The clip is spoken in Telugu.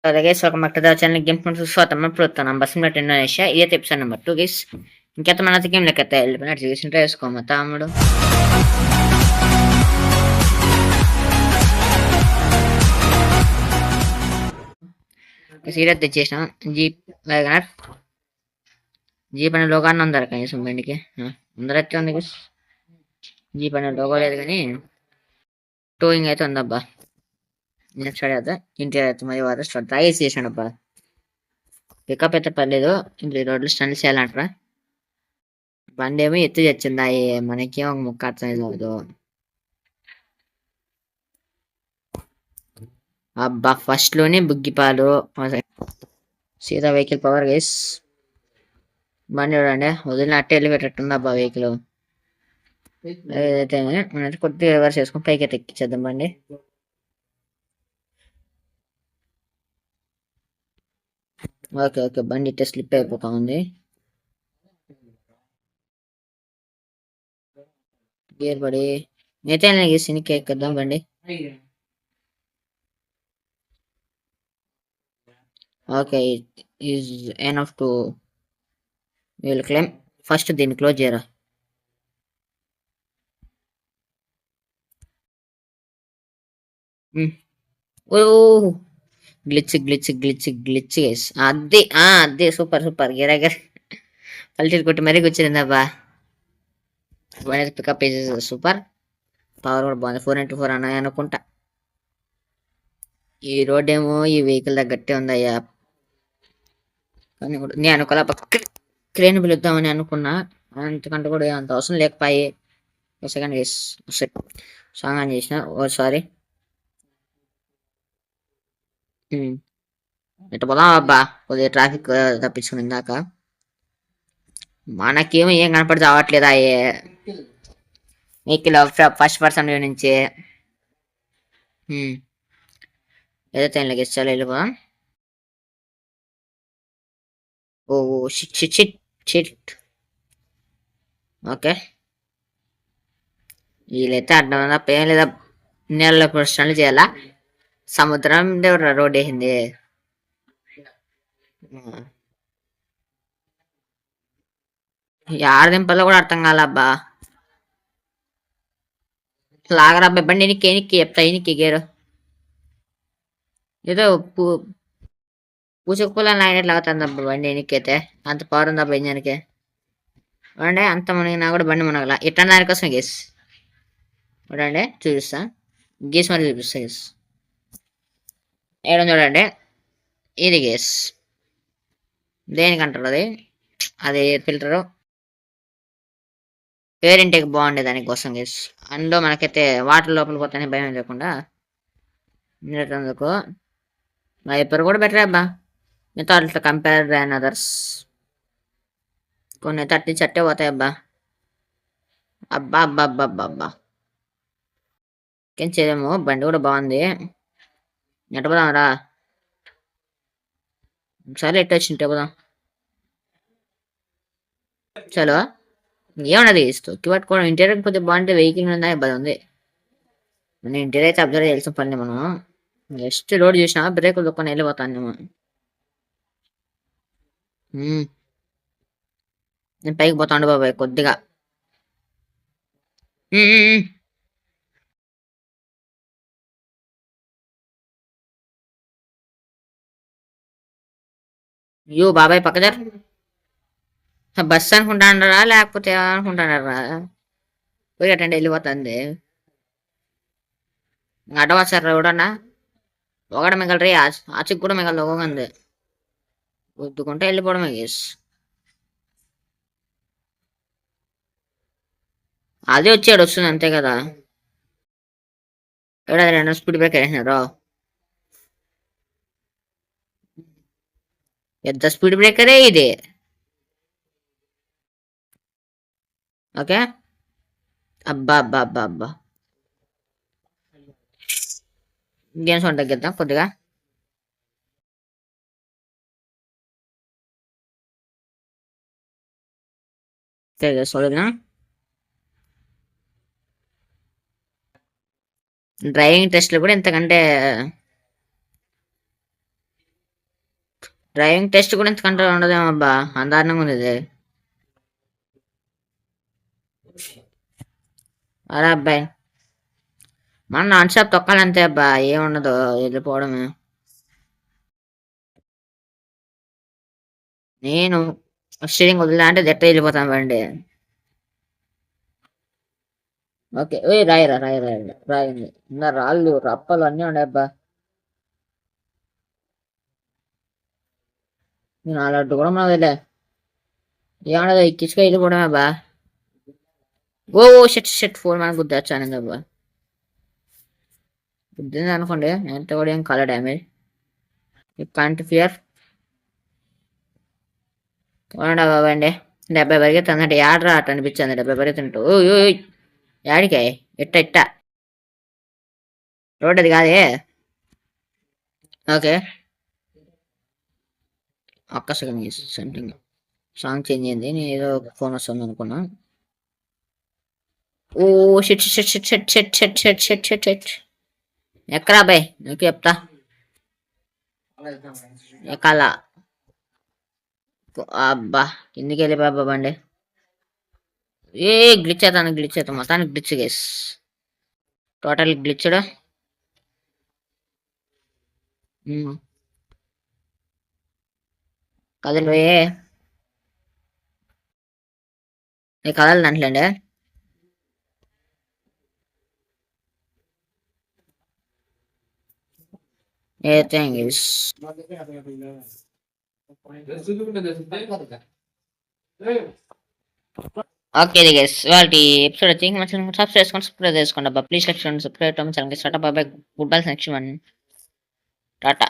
అలాగే welcome back to the channel game friends స్వాగతం ప్రోత్సాహం బస్ సిమ్యులేటర్ ఇండోనేషియా ఇదే ఎపిసోడ్ నెంబర్ 2 గైస్ ఇంకెంత మన గేమ్ లెక్క వెళ్ళిపోయినట్టు చూసి వేసుకోమ తాముడు సీరియస్ తెచ్చేసిన జీప్ వ్యాగనర్ జీప్ అనే లోగాన్ని ఉందరు కనీసం బండికి అందరైతే ఉంది గైస్ జీప్ అనే లోగో లేదు కానీ టోయింగ్ అయితే ఉందబ్బా నేను స్టార్ట్ అవుతా ఇంటి అయితే మరి వారు స్టార్ట్ తాగేసి చేసాను అబ్బా పికప్ అయితే పర్లేదు ఇంట్లో రోడ్లు స్టండ్ చేయాలంటారా బండి ఏమో ఎత్తు తెచ్చింది మనకేమో ఒక ముక్క అర్థం కాదు అబ్బా ఫస్ట్ లోనే బుగ్గిపాలు సీదా వెహికల్ పవర్ గైస్ బండి చూడండి వదిలిన అట్టే వెళ్ళిపెట్టట్టుంది అబ్బా వెహికల్ ఏదైతే మనం కొద్దిగా రివర్స్ చేసుకుని పైకి అయితే ఎక్కించేద్దాం బండి ఓకే ఓకే బండి ఇట్టే స్లిప్ అయిపోతా ఉంది గేర్ పడి అయితే సినికి ఎక్కిద్దాం బండి okay is enough to wheel climb first దీన్ని క్లోజ్ చేయరా oh glitch glitch glitch glitch అదే సూపర్ సూపర్ గిరగర్ పల్టీలు కొట్టి మరీ కూర్చుందబ్బా పికప్ సూపర్ పవర్ కూడా బాగుంది 4x4 అన్నాయి అనుకుంటా ఈ రోడ్ ఏమో ఈ వెహికల్ తగ్గట్టే ఉందయ్యా కానీ నేను అనుకోలే క్రేన్ పిలుద్దామని అనుకున్నా అంతకంటే కూడా అంత అవసరం లేకపోయి సెకండ్ సాంగ్ అని చేసిన ఓ సారీ ఎట్ట పోదాం అబ్బా కొద్దిగా ట్రాఫిక్ తప్పించుకుని ఇందాక మనకేమో ఏం కనపడి రావట్లేదు వెహికల్ ఫస్ట్ పర్సన్ నుంచి ఏదైతే చాలా వెళ్ళిపోదాం oh shit shit shit shit okay వీళ్ళైతే అడ్డం తప్ప ఏం లేదా నీళ్ళలో ప్రశ్నలు చేయాలా సముద్రం రోడ్ వేసింది దింపల్లో కూడా అర్థం కాలబ్బా లాగరా బండి ఎనికి చెప్తా ఎనికి గేరు ఏదో పూసకుల లాగినట్లు అవుతుంది బండి ఎనికైతే అంత పవర్ ఉందబ్బా ఇంజన్కి చూడండి అంత మునిగినా కూడా బండి మునగల ఇట్లా దానికోసం గేస్ చూడండి చూపిస్తా గీస్ మరి చూపిస్తా గేస్ ఏడం చూడండి ఇది గేస్ దేనికంటారు అది ఫిల్టరు పేరింటికి బాగుండే దానికోసం గేస్ అందులో మనకైతే వాటర్ లోపల పోతానే భయం లేకుండా అందుకు వైపర్ కూడా బెటర్ అబ్బా మిగతా వాళ్ళతో కంపేర్ దాన్ అదర్స్ కొన్ని 30 చట్టే పోతాయి అబ్బా అబ్బా అబ్బా అబ్బా అబ్బా అబ్బా ఏం చేయలేము బండి కూడా బాగుంది ఎట్ట పోదాం రా సరే ఎట్ట వచ్చింటే పోదాం చలో ఏమన్నది తొక్కి పట్టుకోవడం ఇంటీరియర్ కొద్దిగా బాగుంటే వెహికల్ ఉందా ఇబ్బంది ఉంది మన ఇంటీరియర్ అయితే అబ్జర్వ్ చేయాల్సిన పని మనం జస్ట్ రోడ్ చూసినా బ్రేకులు దొక్కని వెళ్ళిపోతాను నేను పైకి పోతాను బాబాయ్ కొద్దిగా యో బాబాయ్ పక్కదారు బస్ అనుకుంటానరా లేకపోతే అనుకుంటానరా పోయి అటెండ్ వెళ్ళిపోతుంది అడ్డవచ్చారు ఎవడన్నా ఒకడ మిగలరీ ఆచికి కూడా మిగలదు ఒకంది గుద్దుకుంటే వెళ్ళిపోవడమే గేస్ అదే వచ్చాడు వస్తుంది అంతే కదా ఎవడ రెండు స్పీడ్ బ్రేకర్ వేసినారు పెద్ద స్పీడ్ బ్రేకరే ఇది ఓకే అబ్బా అబ్బా అబ్బా అబ్బా గేమ్స్ వన్ తగ్గిద్దాం కొద్దిగా సోదనా డ్రైవింగ్ టెస్ట్లు కూడా ఎంతకంటే డ్రైవింగ్ టెస్ట్ గురించి కంట్రోల్ ఉండదేమో అబ్బా, అందారణంగా ఉంది ఇది. అరే అబ్బాయి, మనం నాన్ స్టాప్ తొక్కాలంతే అబ్బా, ఏముండదు, వెళ్ళిపోవడమే. నేను స్టీరింగ్ వదిలే అంటే జట్ట వెళ్ళిపోతాను బండి. ఓకే, ఏ రాయిరా రాయి రాయి రాయింది ఇంకా, రాళ్ళు రప్పలు అన్నీ ఉన్నాయి అబ్బా. నేను అలాంటి కూడా మనదిలే, ఏమన్నది కిచ్చుక వెళ్ళిపోవడమే అబ్బా. ఓ షెట్ షెట్ ఫోన్ మనకు గుర్తొచ్చాను అబ్బా. గుర్తుంది అనుకోండి, ఎంత కూడా ఏం colour damage. You can't fear. చూడండి బాబా అండి, 70 పరిగెత్తుందంటే యాడ్రా అట్ అనిపించింది, 70 పరిగెత్తుంటూ. ఓయ్ ఓయ్, యాడికాయ, ఇట్ట ఇట్ట రోడ్ అది కాదే. ఓకే, ఒక్క సెకండ్, సంథింగ్ సాంగ్ చేంజ్ అయింది, నేను ఏదో ఫోన్ వస్తుంది అనుకున్నా. Oh shit shit shit shit shit shit shit shit shit shit. ఎక్కరా బాయ్, నీకు చెప్తా. ఎక్కాల, అబ్బా కిందికి వెళ్ళిపోయా బాబా అండి. ఏ గ్లిచ్ అవుతాను, గ్లిచ్ అవుతాం, మొత్తానికి గ్లిచ్ గేస్, టోటల్ గ్లిచ్డ్. కదలు ఏ, నీ కదలు దాంట్లేండి. ఏ థింగ్స్. ఓకే గైస్, వాళ్ళ ఎపిసోడ్ వచ్చి మంచి సబ్స్క్రైబ్ చేసుకోండి అబ్బా, please subscribe channel, subscribe channel, start బాబాయ్, goodbye next one, Tata.